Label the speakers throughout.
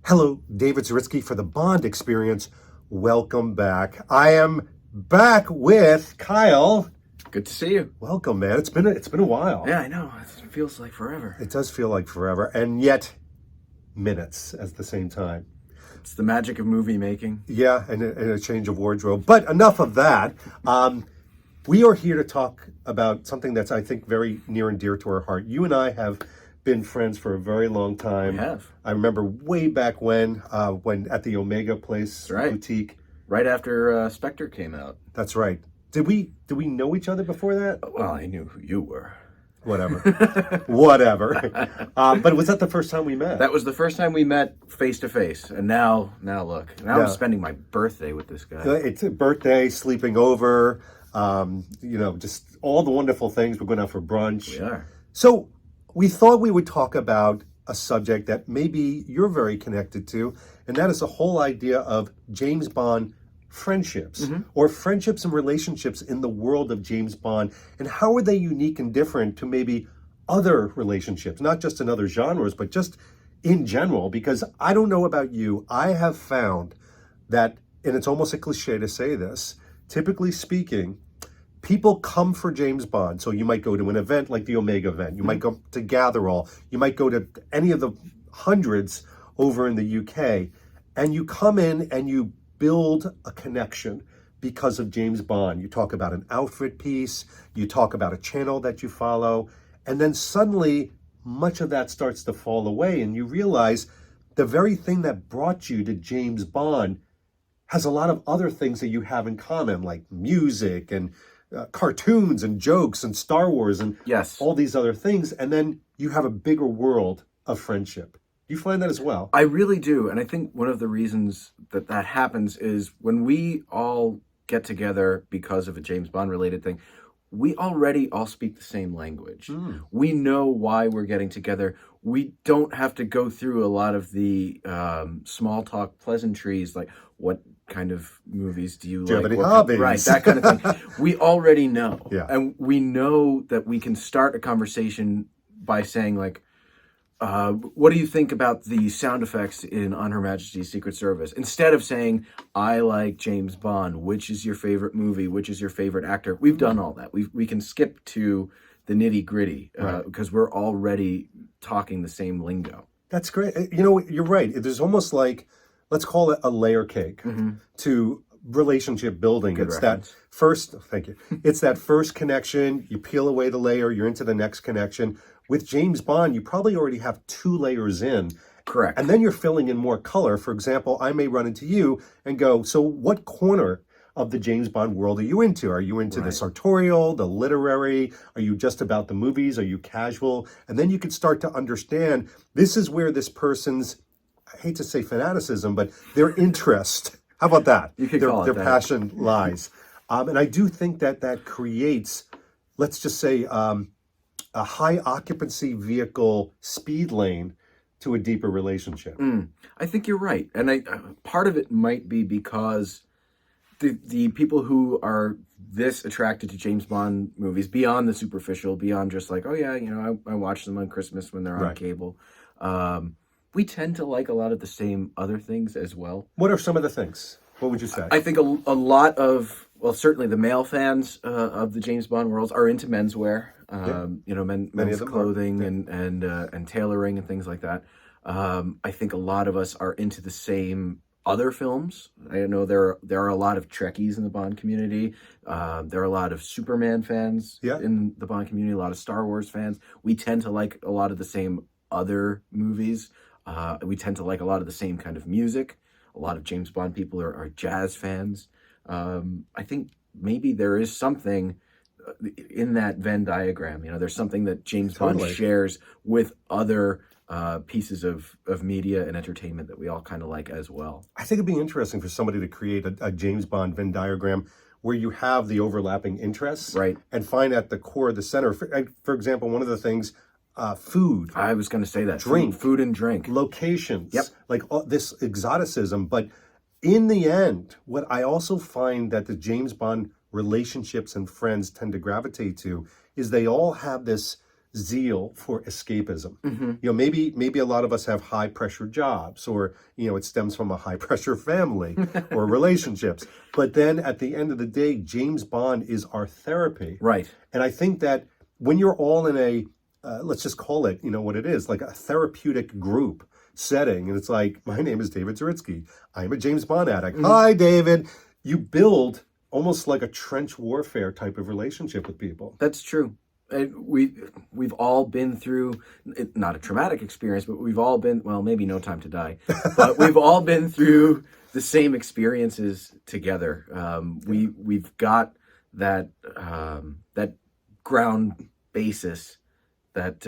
Speaker 1: Hello, David Zaritsky for the Bond Experience. Welcome back. I am back with Kyle.
Speaker 2: Good to see you.
Speaker 1: Welcome, man. It's been a while.
Speaker 2: Yeah, I know. It feels like forever.
Speaker 1: It does feel like forever, and yet minutes at the same time.
Speaker 2: It's the magic of movie making.
Speaker 1: Yeah, and a change of wardrobe. But enough of that. We are here to talk about something that's, I think, very near and dear to our heart. You and I have been friends for a very long time.
Speaker 2: We have.
Speaker 1: I remember way back when at the Omega Place boutique.
Speaker 2: Right after Spectre came out.
Speaker 1: That's right. Did we know each other before that?
Speaker 2: Well, I knew who you were.
Speaker 1: Whatever. Whatever. But was that the first time we met?
Speaker 2: That was the first time we met face to face. And now look. Now I'm spending my birthday with this guy.
Speaker 1: It's a birthday, sleeping over, just all the wonderful things. We're going out for brunch.
Speaker 2: We are.
Speaker 1: So we thought we would talk about a subject that maybe you're very connected to, and that is the whole idea of James Bond friendships, or friendships and relationships in the world of James Bond, and how are they unique and different to maybe other relationships, not just in other genres, but just in general. Because I don't know about you, I have found that, and it's almost a cliche to say this, typically speaking, people come for James Bond. So you might go to an event like the Omega event. You might go to Gatherall. You might go to any of the hundreds over in the UK. And you come in and you build a connection because of James Bond. You talk about an outfit piece. You talk about a channel that you follow. And then suddenly, much of that starts to fall away. And you realize the very thing that brought you to James Bond has a lot of other things that you have in common, like music and cartoons and jokes and Star Wars and all these other things. And then you have a bigger world of friendship. Do you find that as well?
Speaker 2: I really do. And I think one of the reasons that happens is when we all get together because of a James Bond related thing, we already all speak the same language. We know why we're getting together. We don't have to go through a lot of the small talk pleasantries, like what kind of movies do you like?
Speaker 1: Do you have any hobbies?
Speaker 2: Right, that kind of thing. We already know.
Speaker 1: Yeah.
Speaker 2: And we know that we can start a conversation by saying, like, what do you think about the sound effects in On Her Majesty's Secret Service? Instead of saying, I like James Bond, which is your favorite movie, which is your favorite actor? We've done all that. We can skip to the nitty gritty because we're already talking the same lingo.
Speaker 1: That's great. You know, you're right. There's almost like, let's call it a layer cake to relationship building.
Speaker 2: Good
Speaker 1: it's
Speaker 2: reference.
Speaker 1: that first, thank you. It's that first connection. You peel away the layer, you're into the next connection. With James Bond, you probably already have 2 layers in.
Speaker 2: Correct.
Speaker 1: And then you're filling in more color. For example, I may run into you and go, so what corner of the James Bond world are you into? Are you into the sartorial, the literary? Are you just about the movies? Are you casual? And then you could start to understand this is where this person's, I hate to say fanaticism, but their interest, how about that?
Speaker 2: You could call it
Speaker 1: their
Speaker 2: that.
Speaker 1: passion lies. And I do think that creates, let's just say, a high occupancy vehicle speed lane to a deeper relationship.
Speaker 2: I think you're right. And part of it might be because the people who are this attracted to James Bond movies, beyond the superficial, beyond just like, oh yeah, I watch them on Christmas when they're on cable, we tend to like a lot of the same other things as well.
Speaker 1: What are some of the things? What would you say?
Speaker 2: I think a lot of, well, certainly the male fans of the James Bond worlds are into menswear, men's clothing and tailoring and things like that. I think a lot of us are into the same other films. I know there are a lot of Trekkies in the Bond community. There are a lot of Superman fans in the Bond community, a lot of Star Wars fans. We tend to like a lot of the same other movies. We tend to like a lot of the same kind of music. A lot of James Bond people are jazz fans. I think maybe there is something in that Venn diagram. There's something that James Bond shares with other pieces of media and entertainment that we all kind of like as well.
Speaker 1: I think it'd be interesting for somebody to create a James Bond Venn diagram where you have the overlapping interests and find at the core of the center. For example, one of the things, food.
Speaker 2: I was going to say that.
Speaker 1: Drink.
Speaker 2: Food and drink.
Speaker 1: Locations. Like this exoticism. But in the end, what I also find that the James Bond relationships and friends tend to gravitate to is they all have this zeal for escapism. Maybe a lot of us have high pressure jobs, or it stems from a high pressure family or relationships. But then at the end of the day, James Bond is our therapy.
Speaker 2: Right.
Speaker 1: And I think that when you're all in a let's just call it, what it is, like a therapeutic group setting, and it's like, my name is David Zaritsky. I'm a James Bond addict. Hi, David. You build almost like a trench warfare type of relationship with people.
Speaker 2: That's true. We've all been through, not a traumatic experience, but we've all been, well, maybe No Time to Die, but we've all been through the same experiences together. We've got that that ground basis that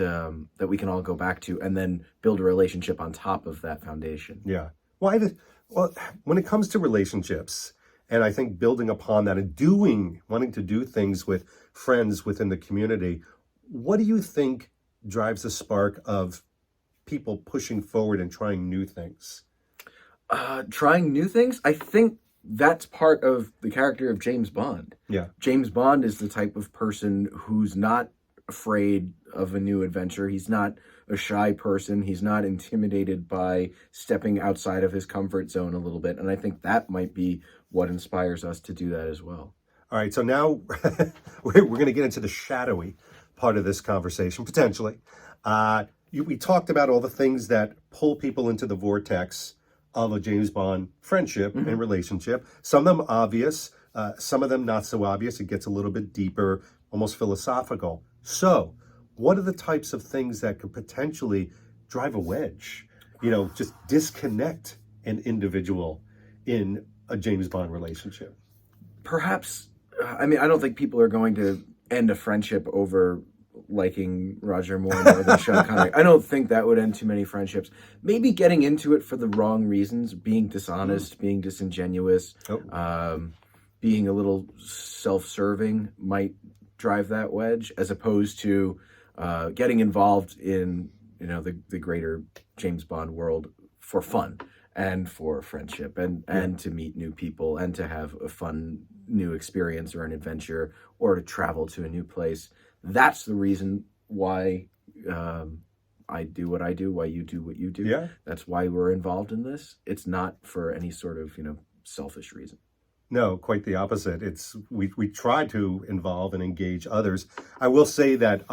Speaker 2: we can all go back to, and then build a relationship on top of that foundation.
Speaker 1: Yeah. Well, when it comes to relationships, and I think building upon that and wanting to do things with friends within the community, what do you think drives the spark of people pushing forward and trying new things?
Speaker 2: Trying new things? I think that's part of the character of James Bond.
Speaker 1: Yeah.
Speaker 2: James Bond is the type of person who's not afraid of a new adventure. He's not a shy person. He's not intimidated by stepping outside of his comfort zone a little bit. And I think that might be what inspires us to do that as well.
Speaker 1: All right, so now we're going to get into the shadowy part of this conversation, potentially. We talked about all the things that pull people into the vortex of a James Bond friendship and relationship. Some of them obvious, some of them not so obvious. It gets a little bit deeper, almost philosophical. So, what are the types of things that could potentially drive a wedge? Just disconnect an individual in a James Bond relationship.
Speaker 2: Perhaps, I don't think people are going to end a friendship over liking Roger Moore more than Sean Connery. I don't think that would end too many friendships. Maybe getting into it for the wrong reasons, being dishonest, being disingenuous, being a little self-serving might drive that wedge, as opposed to getting involved in the greater James Bond world for fun and for friendship and to meet new people and to have a fun new experience or an adventure or to travel to a new place. That's the reason why I do what I do, why you do what you do.
Speaker 1: Yeah.
Speaker 2: That's why we're involved in this. It's not for any sort of, selfish reason.
Speaker 1: No, quite the opposite. It's we try to involve and engage others. I will say that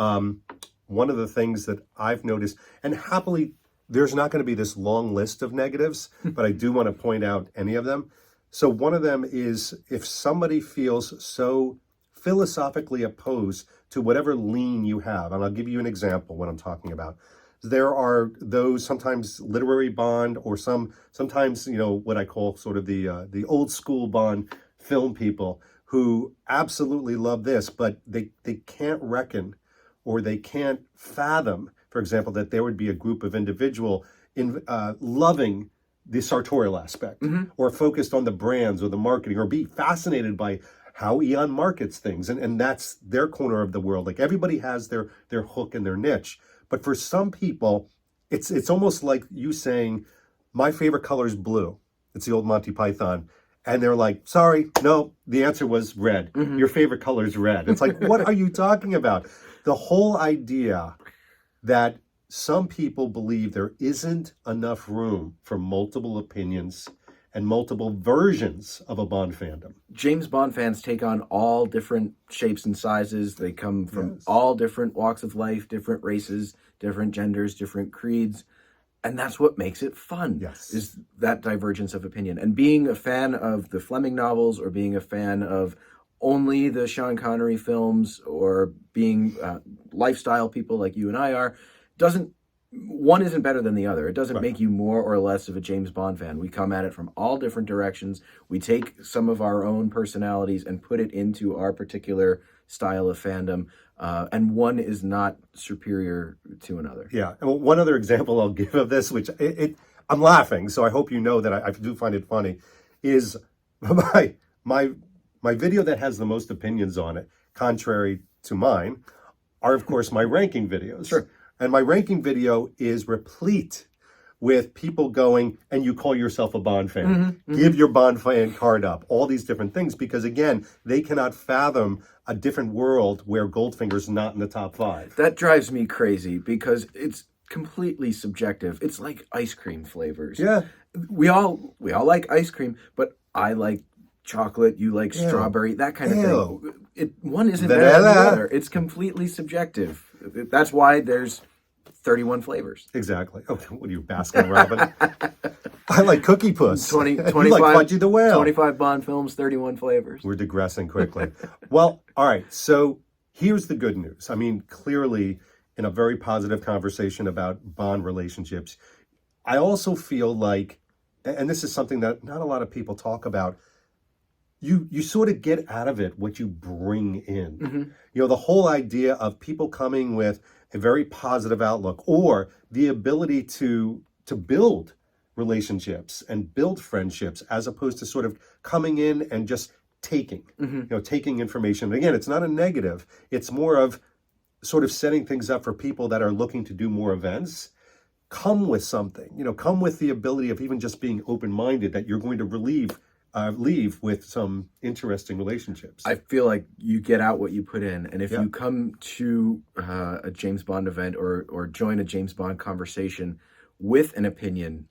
Speaker 1: one of the things that I've noticed, and happily, there's not going to be this long list of negatives, but I do want to point out any of them. So one of them is if somebody feels so philosophically opposed to whatever lean you have, and I'll give you an example what I'm talking about. There are those sometimes literary Bond, or sometimes what I call sort of the old school Bond film people who absolutely love this, but they can't reckon or they can't fathom, for example, that there would be a group of individual in loving the sartorial aspect, or focused on the brands or the marketing, or be fascinated by how Eon markets things, and that's their corner of the world. Like everybody has their hook and their niche. But for some people, it's almost like you saying, my favorite color is blue. It's the old Monty Python. And they're like, sorry, no, the answer was red. Your favorite color is red. It's like, what are you talking about? The whole idea that some people believe there isn't enough room for multiple opinions and multiple versions of a Bond fandom.
Speaker 2: James Bond fans take on all different shapes and sizes. They come from all different walks of life, different races, different genders, different creeds. And that's what makes it fun, is that divergence of opinion. And being a fan of the Fleming novels, or being a fan of only the Sean Connery films, or being lifestyle people like you and I are, one isn't better than the other. It doesn't make you more or less of a James Bond fan. We come at it from all different directions. We take some of our own personalities and put it into our particular style of fandom. And one is not superior to another. Yeah.
Speaker 1: And one other example I'll give of this, which I'm laughing, so I hope you know that I do find it funny, is my video that has the most opinions on it, contrary to mine, are of course my ranking videos.
Speaker 2: Sure.
Speaker 1: And my ranking video is replete with people going, and you call yourself a Bond fan. Give your Bond fan card up. All these different things, because again, they cannot fathom a different world where Goldfinger's not in the top 5.
Speaker 2: That drives me crazy because it's completely subjective. It's like ice cream flavors.
Speaker 1: Yeah.
Speaker 2: We all like ice cream, but I like chocolate, you like strawberry, that kind of thing. One isn't better than the other. It's completely subjective. That's why there's 31 flavors.
Speaker 1: Exactly. Oh, what are you, Baskin Robbins? I like Cookie Puss.
Speaker 2: 25,
Speaker 1: you like Fudgy the Whale.
Speaker 2: 25 Bond films, 31 flavors.
Speaker 1: We're digressing quickly. Well, all right. So here's the good news. I mean, clearly, in a very positive conversation about Bond relationships, I also feel like, and this is something that not a lot of people talk about, you sort of get out of it what you bring in.
Speaker 2: Mm-hmm.
Speaker 1: You know, the whole idea of people coming with a very positive outlook or the ability to build relationships and build friendships as opposed to sort of coming in and just taking, taking information. Again, it's not a negative. It's more of sort of setting things up for people that are looking to do more events. Come with something, come with the ability of even just being open-minded that you're going to leave with some interesting relationships.
Speaker 2: I feel like you get out what you put in, and if you come to a James Bond event or join a James Bond conversation with an opinion,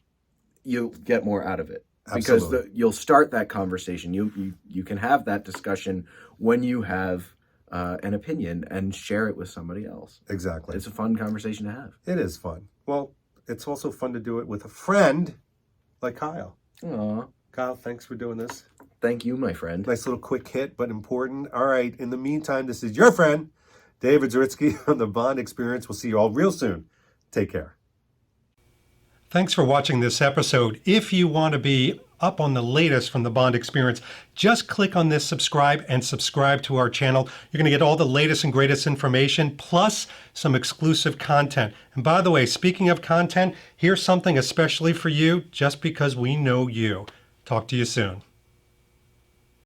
Speaker 2: you'll get more out of it.
Speaker 1: Absolutely.
Speaker 2: Because you'll start that conversation. You can have that discussion when you have an opinion and share it with somebody else.
Speaker 1: Exactly.
Speaker 2: It's a fun conversation to have.
Speaker 1: It is fun. Well, it's also fun to do it with a friend like Kyle.
Speaker 2: Aw.
Speaker 1: Kyle, thanks for doing this.
Speaker 2: Thank you, my friend.
Speaker 1: Nice little quick hit, but important. All right. In the meantime, this is your friend, David Zaritsky on the Bond Experience. We'll see you all real soon. Take care. Thanks for watching this episode. If you want to be up on the latest from the Bond Experience, just click on this subscribe and subscribe to our channel. You're going to get all the latest and greatest information, plus some exclusive content. And by the way, speaking of content, here's something especially for you, just because we know you. Talk to you soon.